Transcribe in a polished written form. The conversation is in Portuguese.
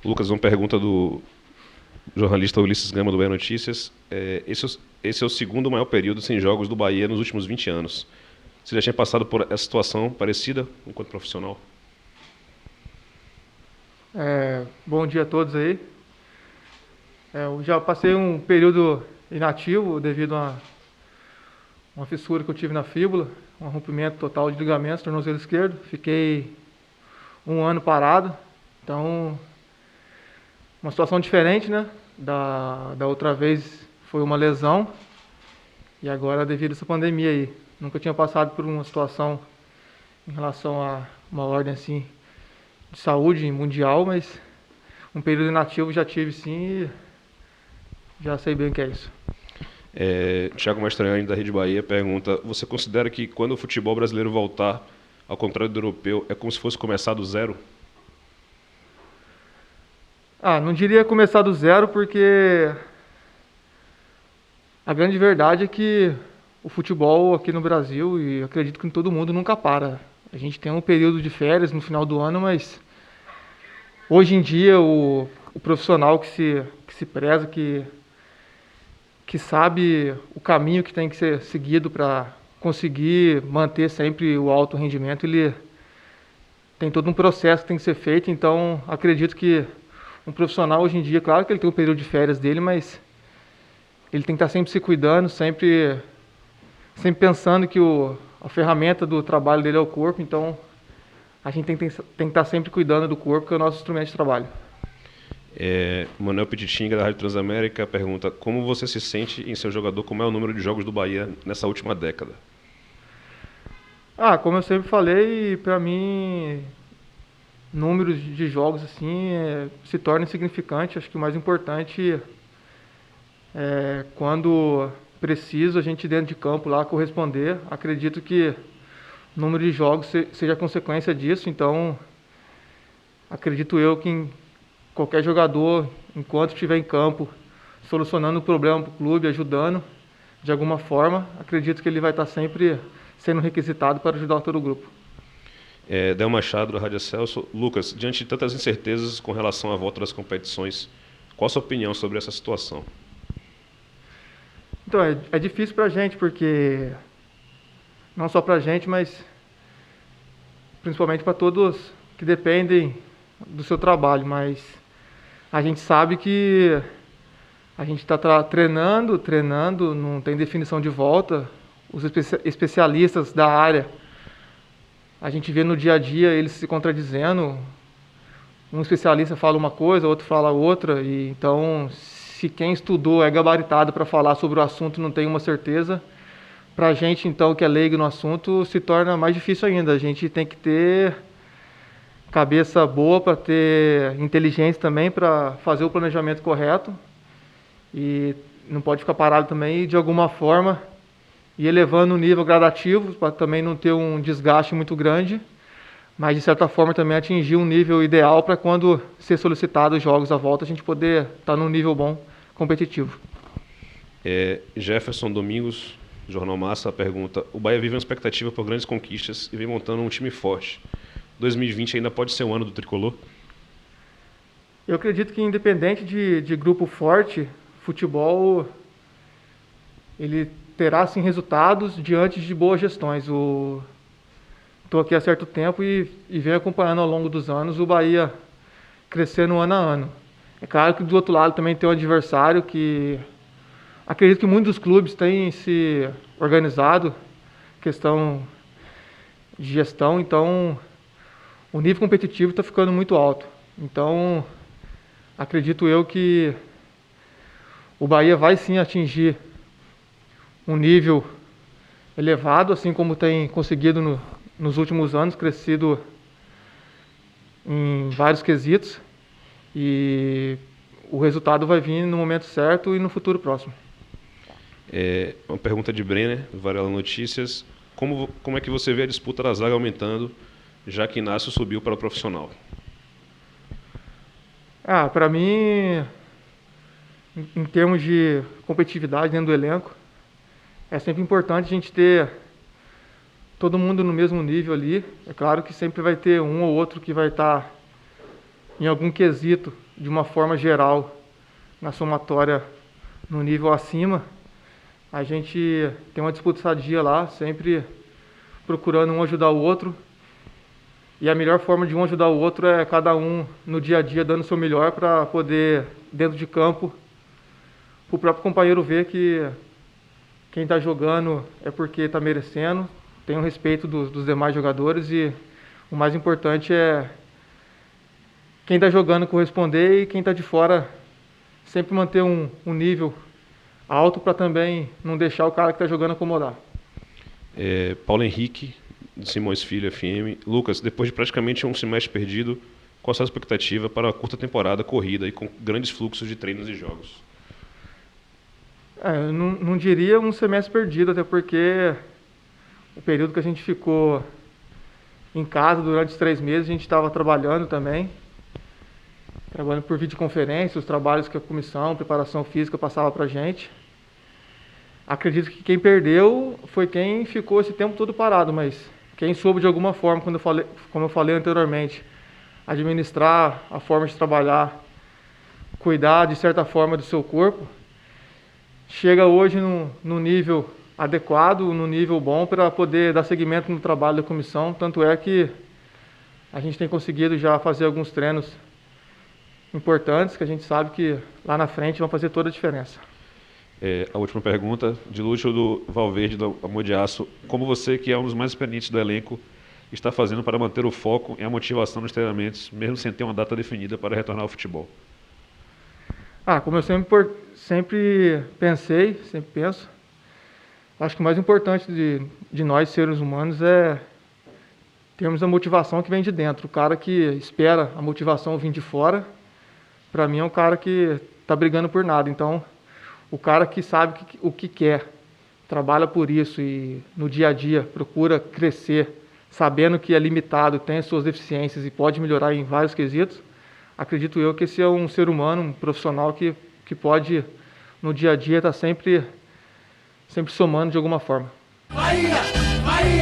Lucas, uma pergunta do jornalista Ulisses Gama do Bahia Notícias. Esse é o segundo maior período sem jogos do Bahia nos últimos 20 anos. Você já tinha passado por essa situação parecida enquanto profissional? Bom dia a todos aí. Eu já passei um período inativo devido a uma fissura que eu tive na fíbula, um rompimento total de ligamentos, tornozelo esquerdo. Fiquei um ano parado, então uma situação diferente, né? Da outra vez foi uma lesão e agora devido a essa pandemia aí. Nunca tinha passado por uma situação em relação a uma ordem assim de saúde mundial, mas um período inativo já tive sim e já sei bem o que é isso. Thiago Mastrangani, da Rede Bahia, pergunta: você considera que quando o futebol brasileiro voltar, ao contrário do europeu, é como se fosse começar do zero? Não diria começar do zero, porque a grande verdade é que o futebol aqui no Brasil, e acredito que em todo mundo, nunca para. A gente tem um período de férias no final do ano, mas hoje em dia o profissional que se preza, que sabe o caminho que tem que ser seguido para conseguir manter sempre o alto rendimento, ele tem todo um processo que tem que ser feito. Então acredito que um profissional hoje em dia, claro que ele tem um período de férias dele, mas ele tem que estar sempre se cuidando, sempre pensando que a ferramenta do trabalho dele é o corpo. Então a gente tem que estar sempre cuidando do corpo, que é o nosso instrumento de trabalho. Manuel Pititinga, da Rádio Transamérica, pergunta: como você se sente em ser um jogador com o maior número de jogos do Bahia nessa última década? Como eu sempre falei, para mim, números de jogos assim se torna insignificante. Acho que o mais importante é quando preciso a gente dentro de campo lá corresponder. Acredito que o número de jogos seja consequência disso. Então, acredito eu que qualquer jogador, enquanto estiver em campo, solucionando o problema para o clube, ajudando de alguma forma, acredito que ele vai estar sempre sendo requisitado para ajudar todo o grupo. Del Machado, da Rádio Celso. Lucas, diante de tantas incertezas com relação à volta das competições, qual a sua opinião sobre essa situação? Então, é difícil para a gente, porque não só para a gente, mas principalmente para todos que dependem do seu trabalho. Mas a gente sabe que a gente está treinando, não tem definição de volta. Os especialistas da área, a gente vê no dia a dia eles se contradizendo. Um especialista fala uma coisa, outro fala outra, e então, se quem estudou é gabaritado para falar sobre o assunto não tem uma certeza, para a gente, então, que é leigo no assunto, se torna mais difícil ainda. A gente tem que ter cabeça boa, para ter inteligência também para fazer o planejamento correto, e não pode ficar parado também, e de alguma forma ir elevando o nível gradativo para também não ter um desgaste muito grande, mas de certa forma também atingir um nível ideal para quando ser solicitado os jogos à volta a gente poder estar num nível bom competitivo. Jefferson Domingos, Jornal Massa, pergunta: o Bahia vive uma expectativa por grandes conquistas e vem montando um time forte. 2020 ainda pode ser o ano do tricolor? Eu acredito que independente de grupo forte, futebol ele terá sim resultados diante de boas gestões. Estou aqui há certo tempo e venho acompanhando ao longo dos anos o Bahia crescendo ano a ano. É claro que do outro lado também tem um adversário que acredito que muitos clubes têm se organizado, questão de gestão, então o nível competitivo está ficando muito alto. Então acredito eu que o Bahia vai sim atingir um nível elevado, assim como tem conseguido nos últimos anos, crescido em vários quesitos, e o resultado vai vir no momento certo e no futuro próximo. Uma pergunta de Brenner, Varela Notícias: como é que você vê a disputa da zaga aumentando, já que Inácio subiu para o profissional? Para mim, em termos de competitividade dentro do elenco, é sempre importante a gente ter todo mundo no mesmo nível ali. É claro que sempre vai ter um ou outro que vai estar em algum quesito, de uma forma geral, na somatória no nível acima, a gente tem uma disputa sadia lá, sempre procurando um ajudar o outro. E a melhor forma de um ajudar o outro é cada um no dia a dia dando o seu melhor para poder, dentro de campo, o próprio companheiro ver que quem está jogando é porque está merecendo, tem o respeito dos demais jogadores e o mais importante é quem está jogando corresponder e quem está de fora sempre manter um nível alto para também não deixar o cara que está jogando acomodar. Paulo Henrique, de Simões Filho, FM. Lucas, depois de praticamente um semestre perdido, qual a sua expectativa para a curta temporada corrida e com grandes fluxos de treinos e jogos? Eu não diria um semestre perdido, até porque o período que a gente ficou em casa durante os 3 meses, a gente estava trabalhando também, trabalhando por videoconferência, os trabalhos que a comissão, preparação física passava para a gente. Acredito que quem perdeu foi quem ficou esse tempo todo parado, mas quem soube de alguma forma, como eu falei anteriormente, administrar a forma de trabalhar, cuidar de certa forma do seu corpo, chega hoje no nível adequado, no nível bom para poder dar seguimento no trabalho da comissão. Tanto é que a gente tem conseguido já fazer alguns treinos importantes que a gente sabe que lá na frente vão fazer toda a diferença. A última pergunta, de Lúcio do Valverde, do Amor de Aço. Como você, que é um dos mais experientes do elenco, está fazendo para manter o foco e a motivação nos treinamentos, mesmo sem ter uma data definida para retornar ao futebol? Como eu sempre pensei, sempre penso, acho que o mais importante de nós, seres humanos, é termos a motivação que vem de dentro. O cara que espera a motivação vir de fora, para mim é um cara que está brigando por nada. Então, o cara que sabe o que quer, trabalha por isso e no dia a dia procura crescer, sabendo que é limitado, tem as suas deficiências e pode melhorar em vários quesitos, acredito eu que esse é um ser humano, um profissional que pode, no dia a dia, estar sempre somando de alguma forma. Bahia! Bahia!